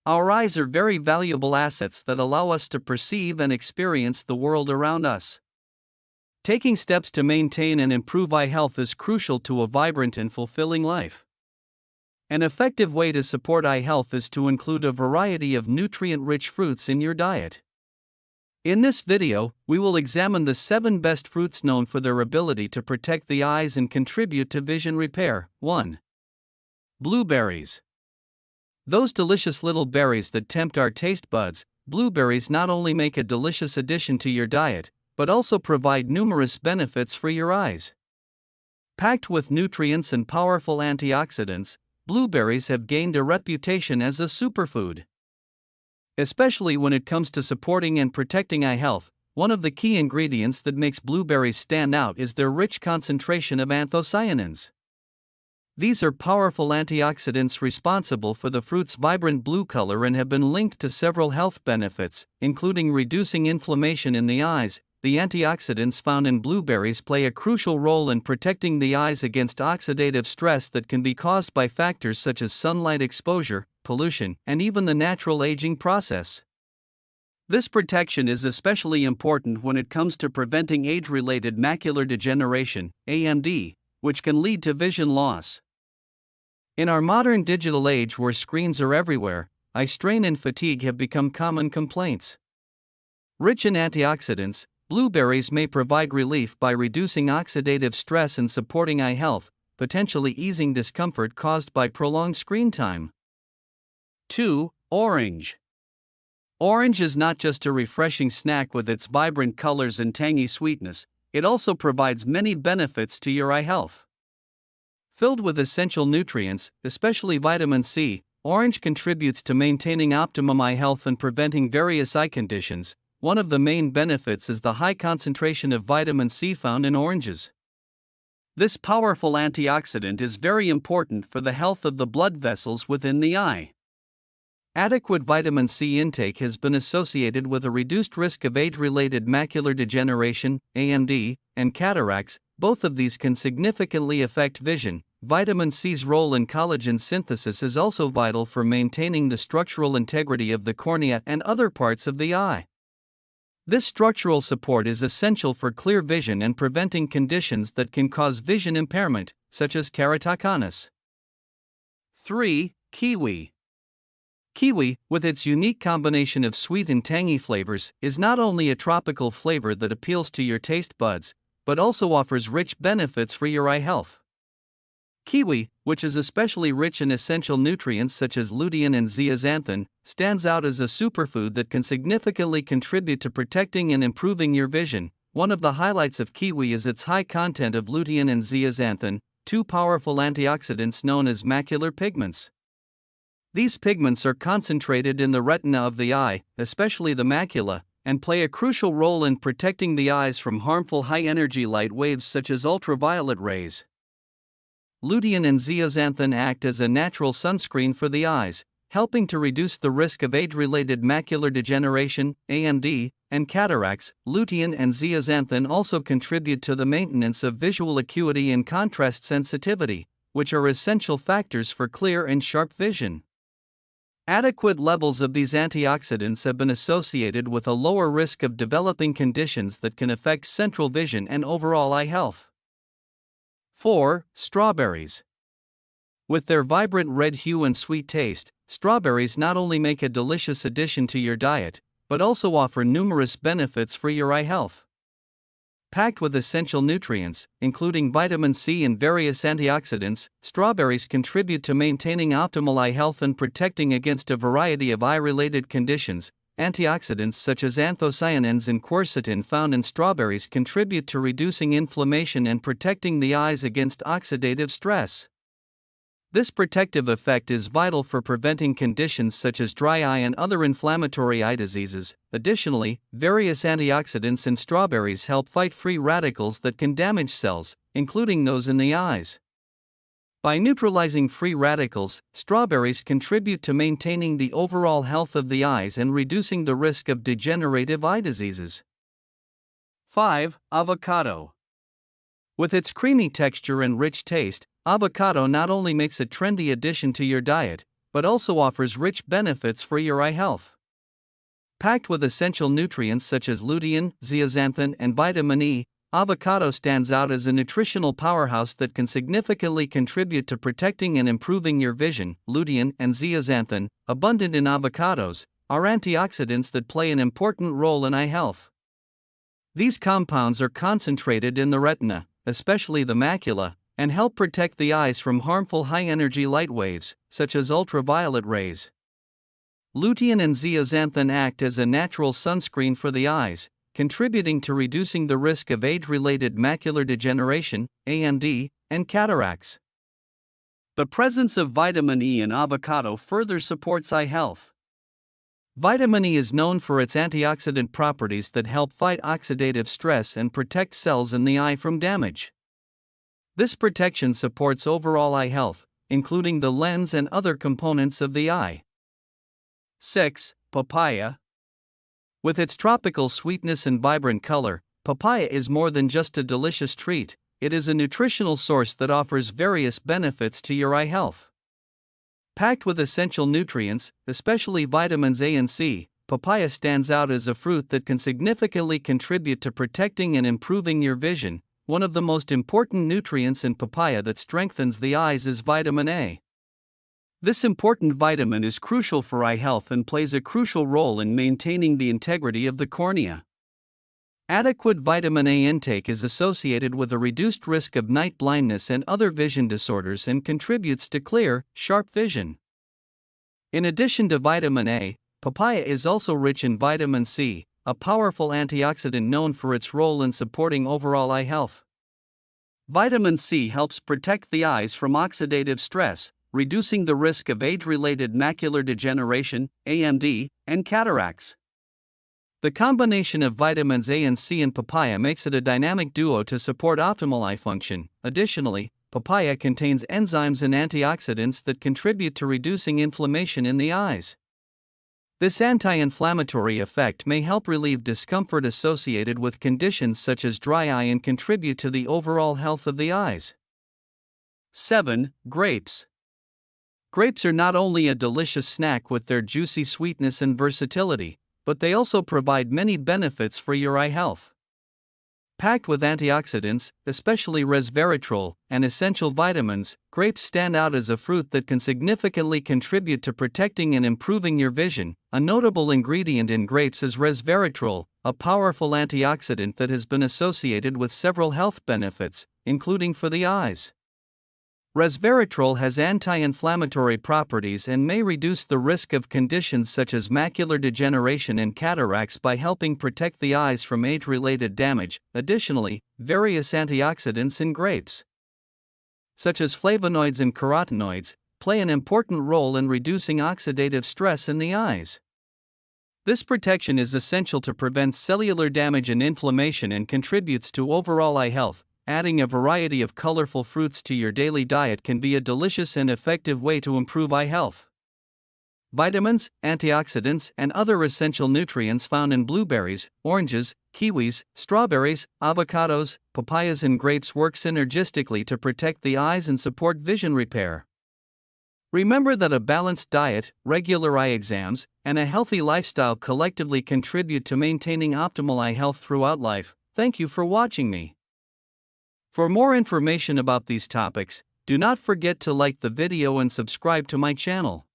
Our eyes are very valuable assets that allow us to perceive and experience the world around us. Taking steps to maintain and improve eye health is crucial to a vibrant and fulfilling life. An effective way to support eye health is to include a variety of nutrient-rich fruits in your diet. In this video, we will examine the 7 best fruits known for their ability to protect the eyes and contribute to vision repair. 1. Blueberries. Those delicious little berries that tempt our taste buds, blueberries not only make a delicious addition to your diet, but also provide numerous benefits for your eyes. Packed with nutrients and powerful antioxidants, blueberries have gained a reputation as a superfood. Especially when it comes to supporting and protecting eye health, one of the key ingredients that makes blueberries stand out is their rich concentration of anthocyanins. These are powerful antioxidants responsible for the fruit's vibrant blue color and have been linked to several health benefits, including reducing inflammation in the eyes. The antioxidants found in blueberries play a crucial role in protecting the eyes against oxidative stress that can be caused by factors such as sunlight exposure, pollution, and even the natural aging process. This protection is especially important when it comes to preventing age-related macular degeneration, AMD, which can lead to vision loss. In our modern digital age where screens are everywhere, eye strain and fatigue have become common complaints. Rich in antioxidants, blueberries may provide relief by reducing oxidative stress and supporting eye health, potentially easing discomfort caused by prolonged screen time. 2. Orange. Orange is not just a refreshing snack with its vibrant colors and tangy sweetness, it also provides many benefits to your eye health. Filled with essential nutrients, especially vitamin C, orange contributes to maintaining optimum eye health and preventing various eye conditions. One of the main benefits is the high concentration of vitamin C found in oranges. This powerful antioxidant is very important for the health of the blood vessels within the eye. Adequate vitamin C intake has been associated with a reduced risk of age-related macular degeneration, AMD, and cataracts. Both of these can significantly affect vision. Vitamin C's role in collagen synthesis is also vital for maintaining the structural integrity of the cornea and other parts of the eye. This structural support is essential for clear vision and preventing conditions that can cause vision impairment, such as keratoconus. 3. Kiwi. Kiwi, with its unique combination of sweet and tangy flavors, is not only a tropical flavor that appeals to your taste buds, but also offers rich benefits for your eye health. Kiwi, which is especially rich in essential nutrients such as lutein and zeaxanthin, stands out as a superfood that can significantly contribute to protecting and improving your vision. One of the highlights of kiwi is its high content of lutein and zeaxanthin, 2 powerful antioxidants known as macular pigments. These pigments are concentrated in the retina of the eye, especially the macula, and play a crucial role in protecting the eyes from harmful high-energy light waves such as ultraviolet rays. Lutein and zeaxanthin act as a natural sunscreen for the eyes, helping to reduce the risk of age-related macular degeneration, AMD, and cataracts. Lutein and zeaxanthin also contribute to the maintenance of visual acuity and contrast sensitivity, which are essential factors for clear and sharp vision. Adequate levels of these antioxidants have been associated with a lower risk of developing conditions that can affect central vision and overall eye health. 4. Strawberries. With their vibrant red hue and sweet taste, strawberries not only make a delicious addition to your diet, but also offer numerous benefits for your eye health. Packed with essential nutrients, including vitamin C and various antioxidants, strawberries contribute to maintaining optimal eye health and protecting against a variety of eye-related conditions. Antioxidants such as anthocyanins and quercetin found in strawberries contribute to reducing inflammation and protecting the eyes against oxidative stress. This protective effect is vital for preventing conditions such as dry eye and other inflammatory eye diseases. Additionally, various antioxidants in strawberries help fight free radicals that can damage cells, including those in the eyes. By neutralizing free radicals, strawberries contribute to maintaining the overall health of the eyes and reducing the risk of degenerative eye diseases. 5. Avocado. With its creamy texture and rich taste, avocado not only makes a trendy addition to your diet, but also offers rich benefits for your eye health. Packed with essential nutrients such as lutein, zeaxanthin, and vitamin E, avocado stands out as a nutritional powerhouse that can significantly contribute to protecting and improving your vision. Lutein and zeaxanthin, abundant in avocados, are antioxidants that play an important role in eye health. These compounds are concentrated in the retina, especially the macula, and help protect the eyes from harmful high-energy light waves, such as ultraviolet rays. Lutein and zeaxanthin act as a natural sunscreen for the eyes, contributing to reducing the risk of age-related macular degeneration, AMD, and cataracts. The presence of vitamin E in avocado further supports eye health. Vitamin E is known for its antioxidant properties that help fight oxidative stress and protect cells in the eye from damage. This protection supports overall eye health, including the lens and other components of the eye. 6. Papaya. With its tropical sweetness and vibrant color, papaya is more than just a delicious treat, it is a nutritional source that offers various benefits to your eye health. Packed with essential nutrients, especially vitamins A and C, papaya stands out as a fruit that can significantly contribute to protecting and improving your vision. One of the most important nutrients in papaya that strengthens the eyes is vitamin A. This important vitamin is crucial for eye health and plays a crucial role in maintaining the integrity of the cornea. Adequate vitamin A intake is associated with a reduced risk of night blindness and other vision disorders and contributes to clear, sharp vision. In addition to vitamin A, papaya is also rich in vitamin C, a powerful antioxidant known for its role in supporting overall eye health. Vitamin C helps protect the eyes from oxidative stress, reducing the risk of age-related macular degeneration, AMD, and cataracts. The combination of vitamins A and C in papaya makes it a dynamic duo to support optimal eye function. Additionally, papaya contains enzymes and antioxidants that contribute to reducing inflammation in the eyes. This anti-inflammatory effect may help relieve discomfort associated with conditions such as dry eye and contribute to the overall health of the eyes. 7. Grapes. Grapes are not only a delicious snack with their juicy sweetness and versatility, but they also provide many benefits for your eye health. Packed with antioxidants, especially resveratrol, and essential vitamins, grapes stand out as a fruit that can significantly contribute to protecting and improving your vision. A notable ingredient in grapes is resveratrol, a powerful antioxidant that has been associated with several health benefits, including for the eyes. Resveratrol has anti-inflammatory properties and may reduce the risk of conditions such as macular degeneration and cataracts by helping protect the eyes from age-related damage. Additionally, various antioxidants in grapes, such as flavonoids and carotenoids, play an important role in reducing oxidative stress in the eyes. This protection is essential to prevent cellular damage and inflammation and contributes to overall eye health. Adding a variety of colorful fruits to your daily diet can be a delicious and effective way to improve eye health. Vitamins, antioxidants, and other essential nutrients found in blueberries, oranges, kiwis, strawberries, avocados, papayas, and grapes work synergistically to protect the eyes and support vision repair. Remember that a balanced diet, regular eye exams, and a healthy lifestyle collectively contribute to maintaining optimal eye health throughout life. Thank you for watching me. For more information about these topics, do not forget to like the video and subscribe to my channel.